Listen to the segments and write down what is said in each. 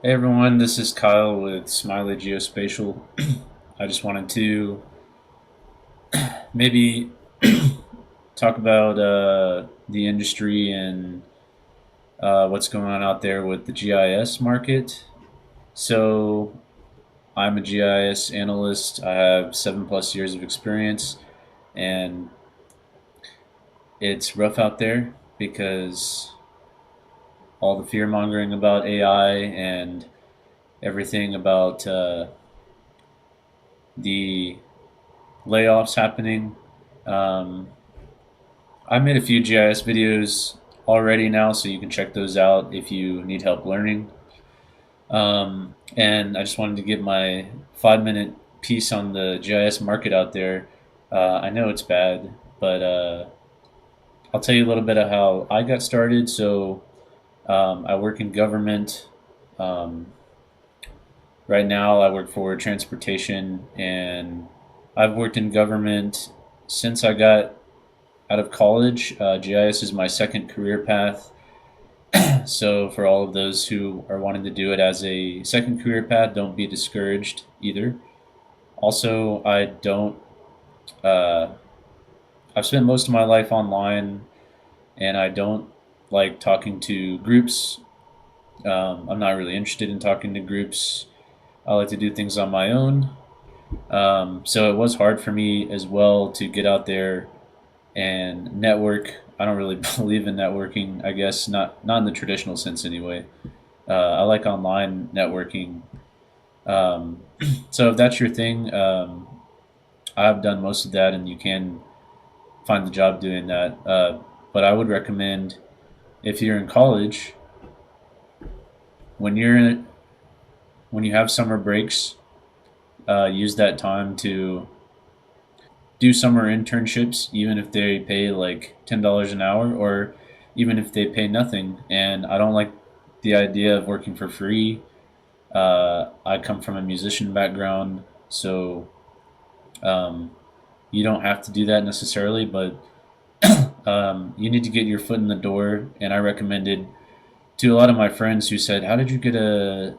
Hey everyone, this is Kyle with Smiley Geospatial. I just wanted to maybe talk about the industry and what's going on out there with the GIS market. So, I'm a GIS analyst. I have 7+ years of experience, and it's rough out there because all the fear mongering about AI and everything about the layoffs happening. Um, I made a few GIS videos already now, so you can check those out if you need help learning. And I just wanted to give my 5 minute piece on the GIS market out there. I know it's bad, but I'll tell you a little bit of how I got started. So I work in government. Um, right now, I work for transportation, and I've worked in government since I got out of college. GIS is my second career path. So, for all of those who are wanting to do it as a second career path, don't be discouraged either. Also, I don't, uh, I've spent most of my life online and I don't like talking to groups. I'm not really interested in talking to groups. I like to do things on my own. So, it was hard for me as well to get out there and network. I don't really believe in networking. I guess not in the traditional sense anyway. I like online networking. Um, so if that's your thing, I've done most of that, and you can find the job doing that. But I would recommend if you're in college, when you're in, when you have summer breaks, use that time to do summer internships, even if they pay like $10 an hour, or even if they pay nothing. And I don't like the idea of working for free. I come from a musician background, so um, you don't have to do that necessarily, but you need to get your foot in the door. And I recommended to a lot of my friends who said, "How did you get a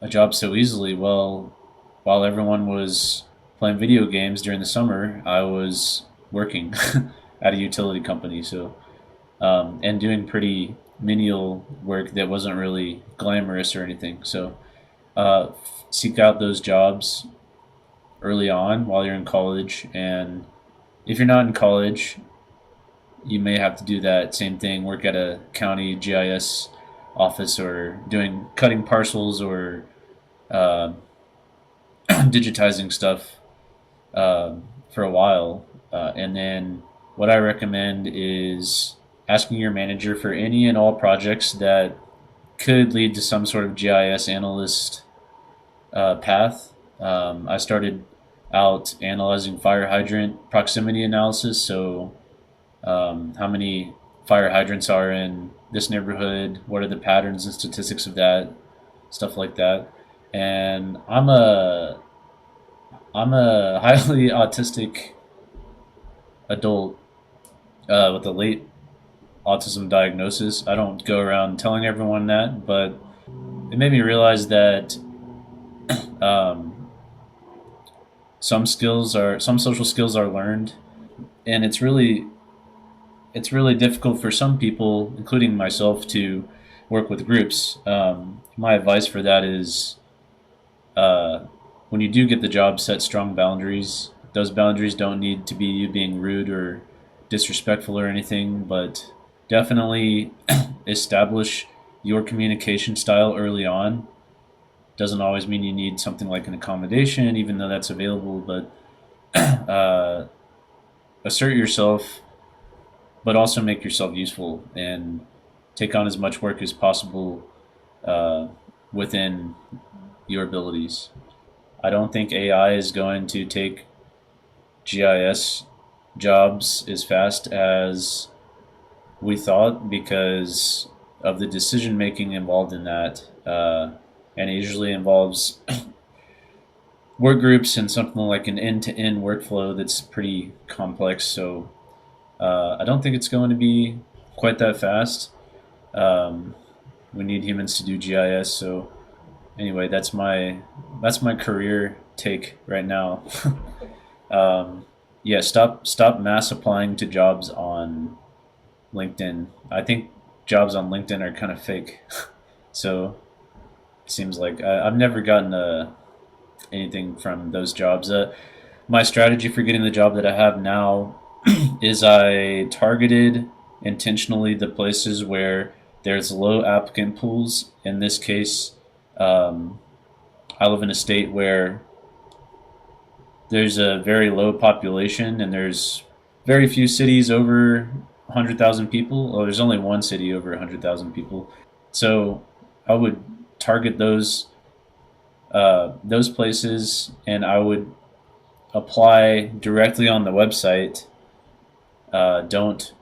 job so easily?" Well, while everyone was playing video games during the summer, I was working at a utility company. So and doing pretty menial work that wasn't really glamorous or anything. So seek out those jobs early on while you're in college. And if you're not in college, you may have to do that same thing, work at a county GIS office or doing cutting parcels or uh, digitizing stuff for a while. And then what I recommend is asking your manager for any and all projects that could lead to some sort of GIS analyst path. I started out analyzing fire hydrant proximity analysis. So, how many fire hydrants are in this neighborhood? What are the patterns and statistics of that? Stuff like that. And I'm a highly autistic adult with a late autism diagnosis. I don't go around telling everyone that, but it made me realize that um, some social skills are learned, and it's really difficult for some people, including myself, to work with groups. My advice for that is uh, when you do get the job, set strong boundaries. Those boundaries don't need to be you being rude or disrespectful or anything, but definitely establish your communication style early on. Doesn't always mean you need something like an accommodation, even though that's available, but uh, assert yourself, but also make yourself useful and take on as much work as possible uh, within your abilities. I don't think AI is going to take GIS jobs as fast as we thought because of the decision making involved in that. And it usually involves work groups and something like an end to end workflow that's pretty complex. So I don't think it's going to be quite that fast. Um, we need humans to do GIS. So anyway, that's my career take right now. Yeah, stop mass applying to jobs on LinkedIn. I think jobs on LinkedIn are kind of fake. So it seems like I've never gotten anything from those jobs. My strategy for getting the job that I have now is I targeted intentionally the places where there's low applicant pools. In this case, um, I live in a state where there's a very low population and there's very few cities over 100,000 people. Well, there's only one city over 100,000 people. So I would target those places, and I would apply directly on the website. Don't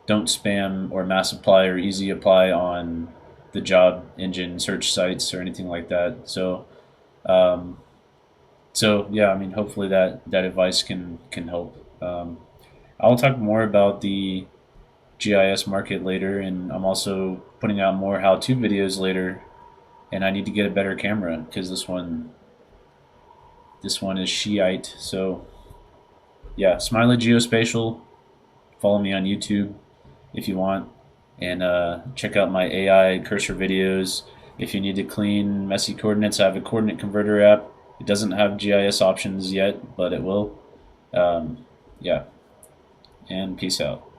spam or mass apply or easy apply on the job engine search sites or anything like that. Um, so yeah, I mean, hopefully that advice can help. I'll talk more about the GIS market later, and I'm also putting out more how-to videos later. And I need to get a better camera because this one is Shiite. So yeah, Smiley Geospatial. Follow me on YouTube if you want, and check out my AI cursor videos. If you need to clean messy coordinates, I have a coordinate converter app. It doesn't have GIS options yet, but it will. Yeah, and peace out.